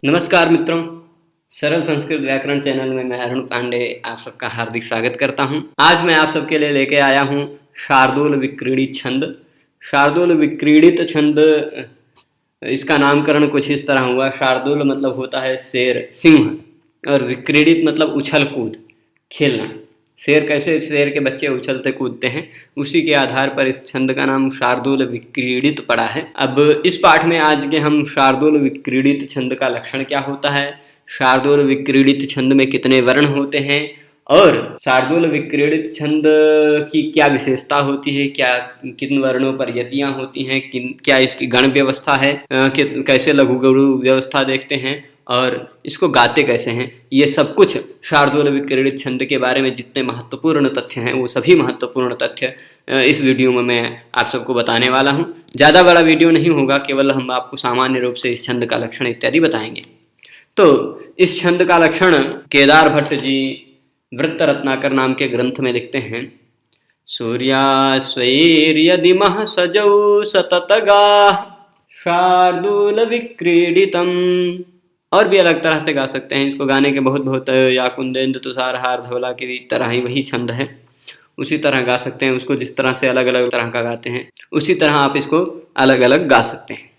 नमस्कार मित्रों, सरल संस्कृत व्याकरण चैनल में मैं अरुण पांडे आप सबका हार्दिक स्वागत करता हूं। आज मैं आप सबके लिए लेके आया हूं शार्दूल विक्रीडित छंद। शार्दूल विक्रीडित छंद, इसका नामकरण कुछ इस तरह हुआ। शार्दूल मतलब होता है शेर, सिंह, और विक्रीडित मतलब उछल कूद, खेलना। शेर कैसे शेर के बच्चे उछलते कूदते हैं, उसी के आधार पर इस छंद का नाम शार्दूल विक्रीडित पड़ा है। अब इस पाठ में आज के हम शार्दूल विक्रीडित छंद का लक्षण क्या होता है, शार्दूल विक्रीडित छंद में कितने वर्ण होते हैं, और शार्दूल विक्रीडित छंद की क्या विशेषता होती है, क्या किन वर्णों पर यतियां होती हैं, क्या इसकी गण व्यवस्था है, कैसे लघु गुरु व्यवस्था देखते हैं, और इसको गाते कैसे हैं। ये सब कुछ शार्दूल विक्रीडित छंद के बारे में जितने महत्वपूर्ण तथ्य हैं, वो सभी महत्वपूर्ण तथ्य इस वीडियो में मैं आप सबको बताने वाला हूँ। ज़्यादा बड़ा वीडियो नहीं होगा, केवल हम आपको सामान्य रूप से इस छंद का लक्षण इत्यादि बताएंगे। तो इस छंद का लक्षण केदार भट्ट जी वृत्त रत्नाकर नाम के ग्रंथ में लिखते हैं। सूर्यास्वैर्यदि मह सजौ सततगा शार्दूल विक्रीडितम। और भी अलग तरह से गा सकते हैं इसको। गाने के बहुत या कुंदेन्द्र तुषार हार धवला की तरह ही वही छंद है, उसी तरह गा सकते हैं उसको। जिस तरह से अलग अलग तरह का गाते हैं, उसी तरह आप इसको अलग अलग गा सकते हैं।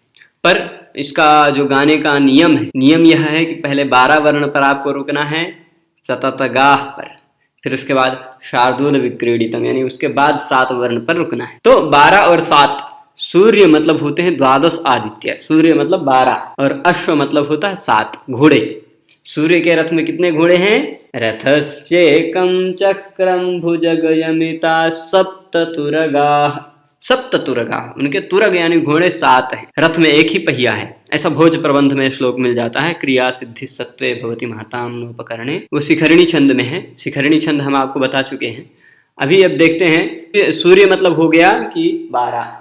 पर इसका जो गाने का नियम है, नियम यह है कि पहले 12 वर्ण पर आपको रुकना है, सततगाह पर, फिर उसके बाद शार्दूल विक्रीडितम यानी उसके बाद 7 वर्ण पर रुकना है। तो 12 और 7, सूर्य मतलब होते हैं द्वादश आदित्य, सूर्य मतलब 12, और अश्व मतलब होता है 7 घोड़े। सूर्य के रथ में कितने घोड़े हैं? रथस्येकं चक्रम भुजगयमिता सप्ततुरगाः। सप्ततुरगाः, उनके तुरग यानी घोड़े 7 हैं। रथ में एक ही पहिया है, ऐसा भोज प्रबंध में श्लोक मिल जाता है। क्रिया सिद्धि सत्वे भवति महताम नोपकरणे, वो शिखरिणी छंद में है। शिखरिणी छंद हम आपको बता चुके हैं। अभी अब देखते हैं, सूर्य मतलब हो गया कि 12,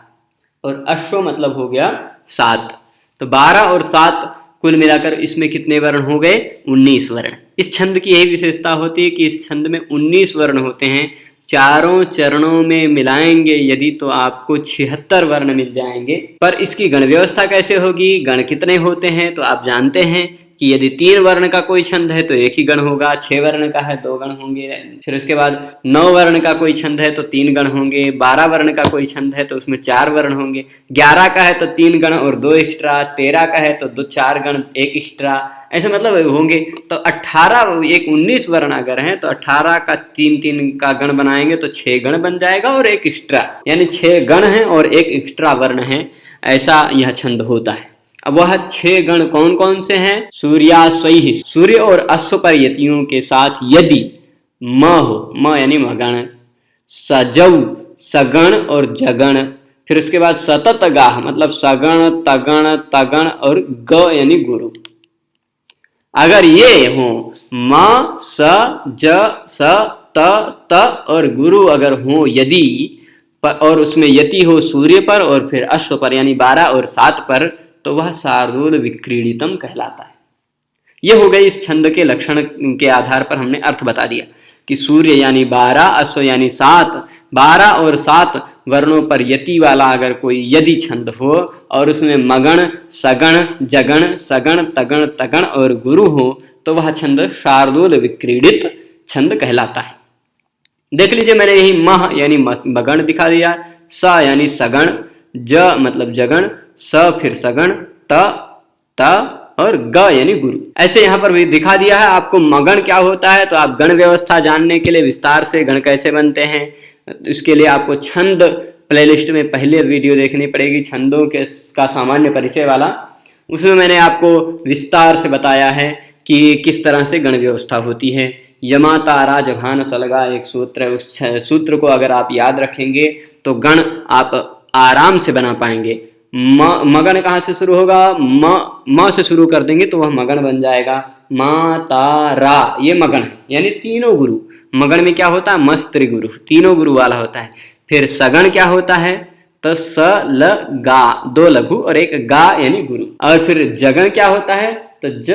और अश्व मतलब हो गया 7। तो 12 और 7 कुल मिलाकर इसमें कितने वर्ण हो गए? 19 वर्ण। इस छंद की यही विशेषता होती है कि इस छंद में 19 वर्ण होते हैं। चारों चरणों में मिलाएंगे यदि तो आपको 76 वर्ण मिल जाएंगे। पर इसकी गण व्यवस्था कैसे होगी, गण कितने होते हैं, तो आप जानते हैं कि यदि 3 वर्ण का कोई छंद है तो एक ही गण होगा, 6 वर्ण का है 2 गण होंगे। फिर उसके बाद 9 वर्ण का कोई छंद है तो 3 गण होंगे। 12 वर्ण का कोई छंद है तो उसमें 4 वर्ण होंगे। 11 का है तो 3 गण और 2 एक्स्ट्रा। 13 का है तो 4 गण 1 एक्स्ट्रा, ऐसे मतलब होंगे। तो 18 एक 19 वर्ण अगर हैं तो 18 का 3 का गण बनाएंगे तो 6 गण बन जाएगा और 1 एक्स्ट्रा, यानी 6 गण हैं और 1 एक्स्ट्रा वर्ण है। ऐसा यह छंद होता है। अब वह 6 गण कौन कौन से हैं? सूर्यास्वैः, सूर्य और अश्व पर यतियों के साथ यदि म हो, म यानी मगण, सजौ सगण और जगण, फिर उसके बाद सततगाह मतलब सगण तगण तगण और ग यानी गुरु। अगर ये हो म स ज स त त और गुरु अगर हो यदि, और उसमें यति हो सूर्य पर और फिर अश्व पर यानी 12 और 7 पर, तो वह शार्दूल विक्रीडितम कहलाता है। यह हो गई इस छंद के लक्षण के आधार पर हमने अर्थ बता दिया कि सूर्य यानी 12, अश्व यानी 7, 12 और 7 वर्णों पर यति वाला अगर कोई यदि छंद हो और उसमें मगण सगण जगण सगण तगण तगण और गुरु हो, तो वह छंद शार्दूल विक्रीडित छंद कहलाता है। देख लीजिए, मैंने यही मह यानी मगण दिखा दिया, स यानी सगण, ज मतलब जगण, स फिर सगण, त और ग यानी गुरु। ऐसे यहाँ पर भी दिखा दिया है आपको मगण क्या होता है। तो आप गण व्यवस्था जानने के लिए विस्तार से गण कैसे बनते हैं, इसके लिए आपको छंद प्लेलिस्ट में पहले वीडियो देखनी पड़ेगी, छंदों के का सामान्य परिचय वाला। उसमें मैंने आपको विस्तार से बताया है कि किस तरह से गण व्यवस्था होती है। यमा तारा जघान सलगा एक सूत्र है, उस सूत्र को अगर आप याद रखेंगे तो गण आप आराम से बना पाएंगे। मगन कहाँ से शुरू होगा? म से शुरू कर देंगे तो वह मगन बन जाएगा। मा ता रा, ये मगन है यानी तीनों गुरु। मगन में क्या होता है? मस्त्री गुरु, तीनों गुरु वाला होता है। फिर सगण क्या होता है? तो स ल गा, 2 लघु और 1 गा यानी गुरु। और फिर जगण क्या होता है? तो ज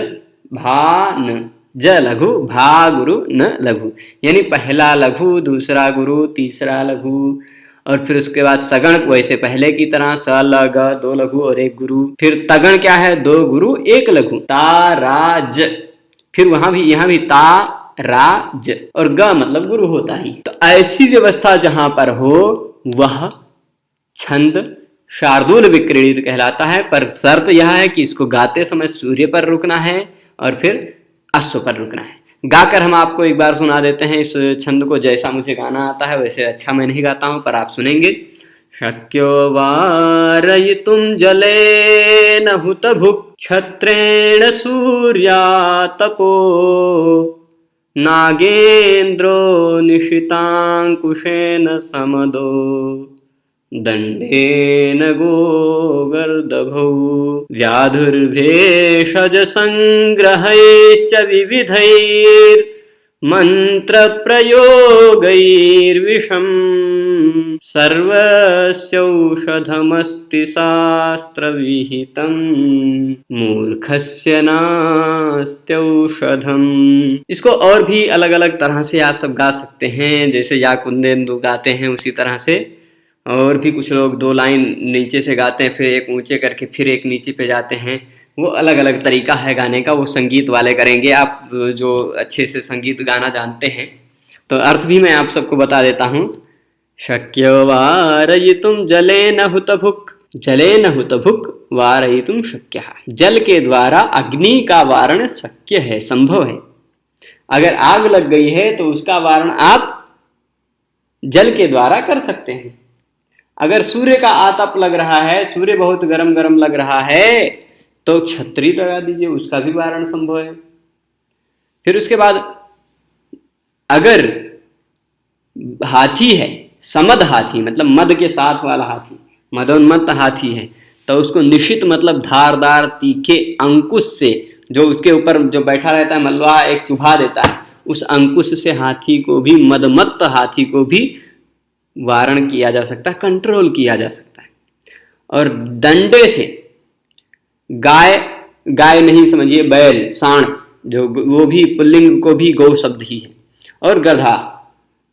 भा न, ज लघु भा गुरु न लघु, यानी पहला लघु दूसरा गुरु तीसरा लघु। और फिर उसके बाद सगण वैसे पहले की तरह स ल ग 2 लघु और 1 गुरु। फिर तगण क्या है, 2 गुरु 1 लघु, ता रा ज। फिर वहां भी यहाँ भी ता रा ज और ग मतलब गुरु होता ही। तो ऐसी व्यवस्था जहां पर हो वह छंद शार्दूल विक्रीडित कहलाता है। पर शर्त यह है कि इसको गाते समय सूर्य पर रुकना है और फिर अश्व पर रुकना है। गाकर हम आपको एक बार सुना देते हैं इस छंद को, जैसा मुझे गाना आता है वैसे अच्छा मैं नहीं गाता हूं पर आप सुनेंगे। शक्यो वारयितुं जलेन हुतभुक् क्षत्रेण सूर्यातपो नागेन्द्रो निशितांकुशेन समदो दंडेन गोगर्दभौ व्याधुर्भेषज संग्रहैश्च विविधैर्मन्त्रप्रयोगैर्विषम् सर्वस्यौषधमस्ति शास्त्रविहितं मूर्खस्य नास्त्यौषधम्। इसको और भी अलग अलग तरह से आप सब गा सकते हैं, जैसे या कुंदेंदु गाते हैं उसी तरह से। और भी कुछ लोग 2 लाइन नीचे से गाते हैं, फिर एक ऊंचे करके फिर एक नीचे पे जाते हैं। वो अलग अलग तरीका है गाने का, वो संगीत वाले करेंगे। आप जो अच्छे से संगीत गाना जानते हैं तो अर्थ भी मैं आप सबको बता देता हूँ। शक्यो वारयितुं जलेन हुतभुक्, जलेन हुतभुक् वारयितुं शक्यः। जल के द्वारा अग्नि का वारण शक्य है, संभव है। अगर आग लग गई है तो उसका वारण आप जल के द्वारा कर सकते हैं। अगर सूर्य का आतप लग रहा है, सूर्य बहुत गरम गरम लग रहा है तो छतरी लगा दीजिए, उसका भी वारण संभव है। फिर उसके बाद अगर हाथी है, समद हाथी मतलब मद के साथ वाला हाथी, मदोन्मत्त हाथी है, तो उसको निशित मतलब धारदार तीखे अंकुश से, जो उसके ऊपर जो बैठा रहता है मलवा एक चुभा देता है, उस अंकुश से हाथी को भी, मदमत्त हाथी को भी वारण किया जा सकता है, कंट्रोल किया जा सकता है। और दंडे से गाय, गाय नहीं समझिए बैल, सांड, जो वो भी पुल्लिंग को भी गौ शब्द ही है। और गधा,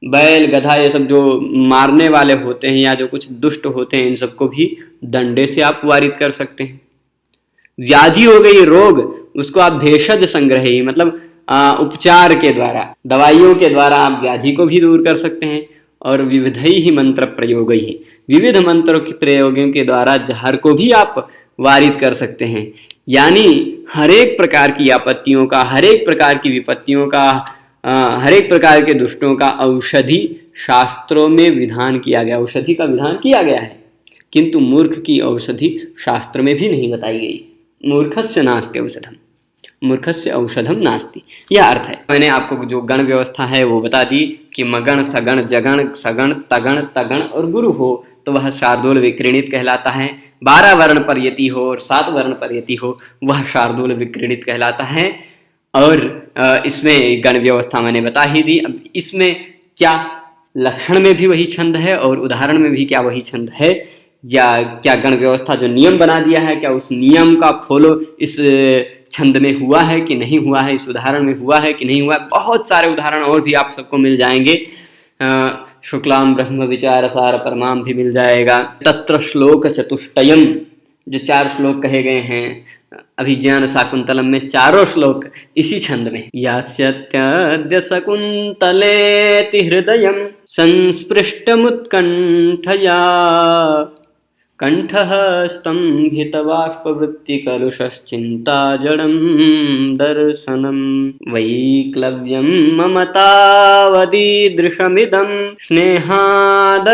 बैल गधा ये सब जो मारने वाले होते हैं या जो कुछ दुष्ट होते हैं, इन सबको भी दंडे से आप वारित कर सकते हैं। व्याधि हो गई रोग, उसको आप भेषज संग्रही मतलब उपचार के द्वारा, दवाइयों के द्वारा आप व्याधि को भी दूर कर सकते हैं। और विविधई ही मंत्र प्रयोग ही, विविध मंत्रों के प्रयोगों के द्वारा जहर को भी आप वारित कर सकते हैं। यानी हर एक प्रकार की आपत्तियों का, हर एक प्रकार की विपत्तियों का, हर एक प्रकार के दुष्टों का औषधि शास्त्रों में विधान किया गया, औषधि का विधान किया गया है। किंतु मूर्ख की औषधि शास्त्र में भी नहीं बताई गई। मूर्खस्य नास्ति औषधम, मूर्खस्य औषधम नास्ति, यह अर्थ है। मैंने आपको जो गण व्यवस्था है वो बता दी कि मगण, सगण, जगण, सगण, तगण, तगण और गुरु हो तो वह शार्दूल विक्रीडित कहलाता है। 12 वर्ण पर यति हो और 7 वर्ण पर यति हो वह शार्दूल विक्रीडित कहलाता है। और इसमें गण व्यवस्था मैंने बता ही दी। अब इसमें क्या लक्षण में भी वही छंद है और उदाहरण में भी क्या वही छंद है, या क्या गण व्यवस्था जो नियम बना दिया है क्या उस नियम का फॉलो इस छंद में हुआ है कि नहीं हुआ है, इस उदाहरण में हुआ है कि नहीं हुआ है। बहुत सारे उदाहरण और भी आप सबको मिल जाएंगे। शुक्लाम ब्रह्म विचार सार परमाम भी मिल जाएगा। तत्र श्लोक चतुष्टयम, जो 4 श्लोक कहे गए हैं अभिज्ञान शाकुंतलम में, चारों श्लोक इसी छंद में। यास्यत्यद्य शकुंतलेति हृदयं संस्पृष्टमुत्कंठया कंठः स्तंभितबाष्पवृत्तिकलुषश्चिन्ता जडं दर्शनं वैक्लव्यं ममतावदीदृशमिदं स्नेहादरण्यौकसः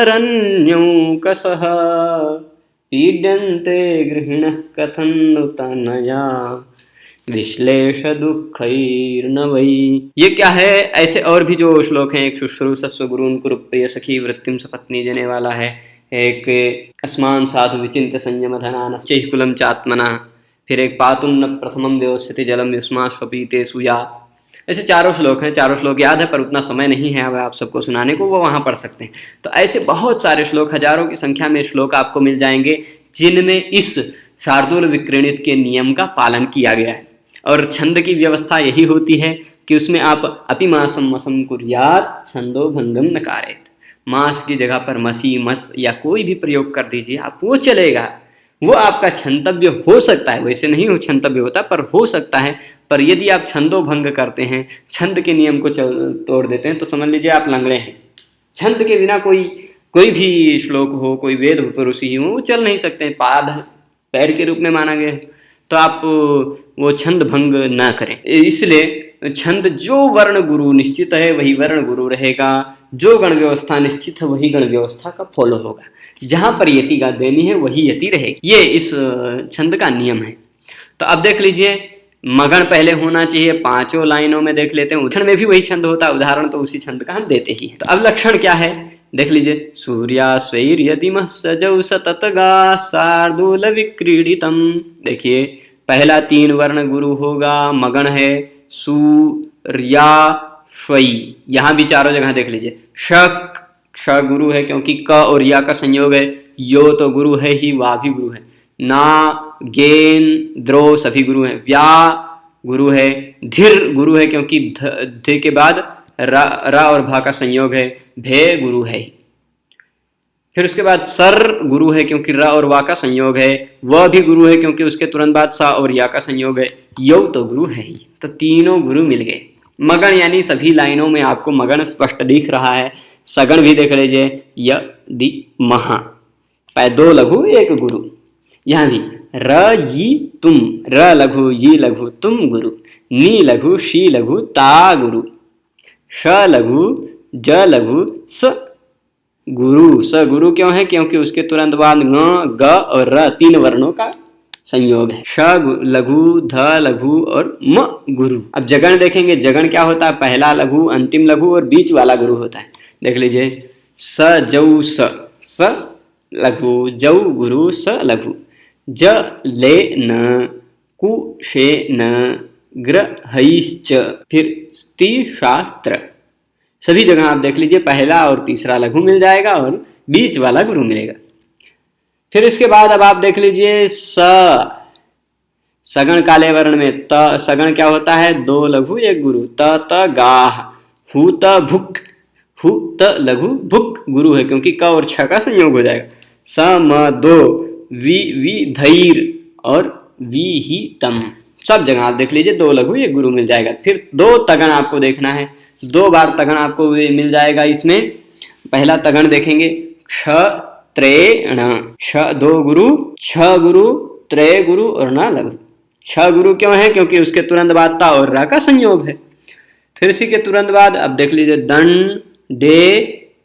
पीड्यन्ते गृहिणः कथं नु तनया विश्लेष दुःखैर्न वै। ये क्या है? ऐसे और भी जो श्लोक हैं, एक शुश्रूषस्व गुरून् कुरु प्रिय सखी वृत्तिं सपत्नी जने वाला है, एक अस्मान साधु विचिन्त्य संयम धनानश्चैः कुलं चात्मना, फिर एक पातुन्न प्रथमं व्यवस्थिति जलम युष्मास्वपीते सुया। ऐसे 4 श्लोक हैं। 4 श्लोक याद है पर उतना समय नहीं है अब आप सबको सुनाने को, वो वहाँ पढ़ सकते हैं। तो ऐसे बहुत सारे श्लोक, हजारों की संख्या में श्लोक आपको मिल जाएंगे जिनमें इस शार्दूल विक्रीडित के नियम का पालन किया गया है। और छंद की व्यवस्था यही होती है कि उसमें आप अपिमासम मसम कुर्यात छंदो भंगम न कारेत, मास की जगह पर मसी, मस या कोई भी प्रयोग कर दीजिए आप, वो चलेगा, वो आपका क्षंतव्य हो सकता है। वैसे नहीं हो क्षंतव्य होता, पर हो सकता है। पर यदि आप छंदो भंग करते हैं, छंद के नियम को तोड़ देते हैं, तो समझ लीजिए आप लंगड़े हैं। छंद के बिना कोई भी श्लोक हो, कोई वेद पुरुष ही हो, वो चल नहीं सकते, पाद पैर के रूप में माना गया है। तो आप वो छंद भंग ना करें। इसलिए छंद जो वर्ण गुरु निश्चित है वही वर्ण गुरु रहेगा, जो गण व्यवस्था निश्चित है वही गण व्यवस्था का फॉलो होगा, जहां पर यति गा देनी है वही यति रहेगी। ये इस छंद का नियम है। तो अब देख लीजिए, मगन पहले होना चाहिए, 5 लाइनों में देख लेते हैं। उदाहरण में भी वही छंद होता है, उदाहरण तो उसी छंद का हम देते ही हैं। तो अब लक्षण क्या है देख लीजिए, सूर्यास्वैर्यतिमः सजौ सतत गा शार्दूल विक्रीडितम। देखिए पहला 3 वर्ण गुरु होगा, मगन है सूर्या स्वई, यहां भी चारों जगह देख लीजिए। शक, श गुरु है क्योंकि क और या का संयोग है, यो तो गुरु है ही, वा भी गुरु है, ना गेन द्रो सभी गुरु हैं, व्या गुरु है, धीर गुरु है क्योंकि ध के बाद रा और भा का संयोग है, भे गुरु है। फिर उसके बाद सर गुरु है क्योंकि र और वा का संयोग है, वह भी गुरु है क्योंकि उसके तुरंत बाद सा और या का संयोग है, यौ तो गुरु है ही। तो तीनों गुरु मिल गए। मगन यानी सभी लाइनों में आपको मगन स्पष्ट दिख रहा है। सगण भी देख लीजिए, य दि महा, 2 लघु 1 गुरु। यहां भी र यी तुम, र लघु यी लघु तुम गुरु, नी लघु शी लघु ता गुरु, श लघु ज लघु स गुरु। स गुरु क्यों है? क्योंकि उसके तुरंत बाद ग, ग और र 3 वर्णों का संयोग है। श लघु, ध लघु और म गुरु। अब जगण देखेंगे, जगण क्या होता है? पहला लघु, अंतिम लघु और बीच वाला गुरु होता है। देख लीजिए, स जौ स लघु, जौ गुरु स लघु, ज ले न, कु शे न, ग्रहैश्च, फिर स्ति शास्त्र। सभी जगह आप देख लीजिए पहला और तीसरा लघु मिल जाएगा और बीच वाला गुरु मिलेगा। फिर इसके बाद अब आप देख लीजिए सगण काले वर्ण में त, सगण क्या होता है? 2 लघु 1 गुरु, त त गाह, हु त भुक, हु त लघु भुक गुरु है क्योंकि क और छ का संयोग हो जाएगा। स म 2, वि धैर और वि ही तम। सब जगह आप देख लीजिए 2 लघु 1 गुरु मिल जाएगा। फिर 2 तगण आपको देखना है, 2 बार तगण आपको मिल जाएगा। इसमें पहला तगण देखेंगे, क्ष त्रेण, क्ष 2 गुरु, छ गुरु, त्रे गुरु और न लघु। छ गुरु क्यों है? क्योंकि उसके तुरंत बाद ता और रा का संयोग है। फिर इसी के तुरंत बाद अब देख लीजिए, दन डे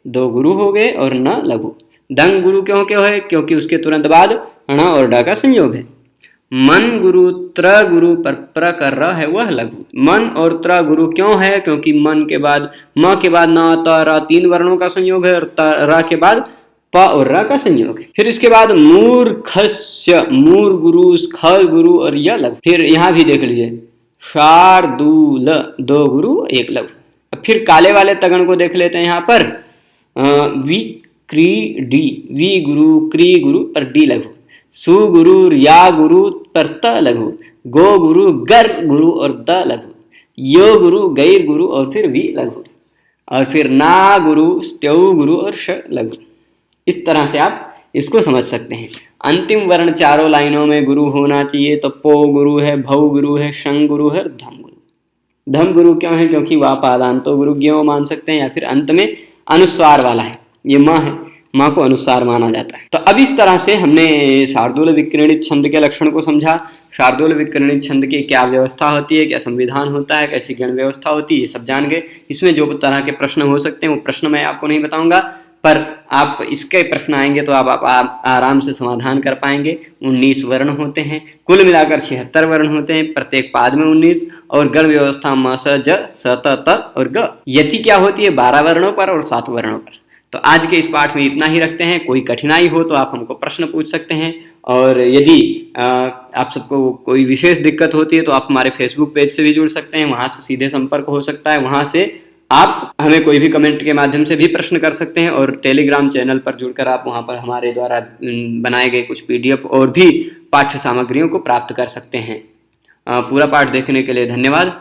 2 गुरु हो गए और न लघु। दंग गुरु क्यों है? क्योंकि उसके तुरंत बाद ण और डा का संयोग है। मन गुरु, त्र गुरु पर प्र कर रहा है वह लघु। मन और त्र गुरु क्यों है? क्योंकि मन के बाद म के बाद न, त, र 3 वर्णों का संयोग है और र के बाद प और र का संयोग है। फिर इसके बाद मूर्खस्य, मूर गुरु, ख गुरु और य लघु। फिर यहाँ भी देख लीजिए, शार्दूल 2 गुरु 1 लघु। फिर काले वाले तगण को देख लेते हैं। यहाँ पर वि क्री डी, वी गुरु, क्री गुरु पर डी लघु, सु गुरु, या गुरु पर त लघु, गो गुरु, गर गुरु और द लघु, यो गुरु, गैर गुरु और फिर वी लघु, और फिर ना गुरु, स्त्यौ गुरु और श लघु। इस तरह से आप इसको समझ सकते हैं। अंतिम वर्ण 4 लाइनों में गुरु होना चाहिए। तो पो गुरु है, भौ गुरु है, शंग गुरु है, धम गुरु। धम गुरु क्यों है? क्योंकि वह पादांतो गुरु ज्ञो मान सकते हैं, या फिर अंत में अनुस्वार वाला है, ये माँ है, माँ को अनुसार माना जाता है। तो अब इस तरह से हमने शार्दूल विक्रीडित छंद के लक्षण को समझा। शार्दूल विक्रीडित छंद की क्या व्यवस्था होती है, क्या संविधान होता है, कैसी गण व्यवस्था होती है, ये सब जान गए। इसमें जो तरह के प्रश्न हो सकते हैं वो प्रश्न मैं आपको नहीं बताऊंगा, पर आप इसके प्रश्न आएंगे तो आप आराम से समाधान कर पाएंगे। 19 वर्ण होते हैं, कुल मिलाकर 76 वर्ण होते हैं, प्रत्येक पाद में 19, और गण व्यवस्था म स ज स त त और ग। यति क्या होती है? 12 वर्णों पर और 7 वर्णों पर। तो आज के इस पाठ में इतना ही रखते हैं। कोई कठिनाई हो तो आप हमको प्रश्न पूछ सकते हैं, और यदि आप सबको कोई विशेष दिक्कत होती है तो आप हमारे फेसबुक पेज से भी जुड़ सकते हैं, वहां से सीधे संपर्क हो सकता है। वहां से आप हमें कोई भी कमेंट के माध्यम से भी प्रश्न कर सकते हैं, और टेलीग्राम चैनल पर जुड़कर आप वहां पर हमारे द्वारा बनाए गए कुछ PDF और भी पाठ्य सामग्रियों को प्राप्त कर सकते हैं। पूरा पाठ देखने के लिए धन्यवाद।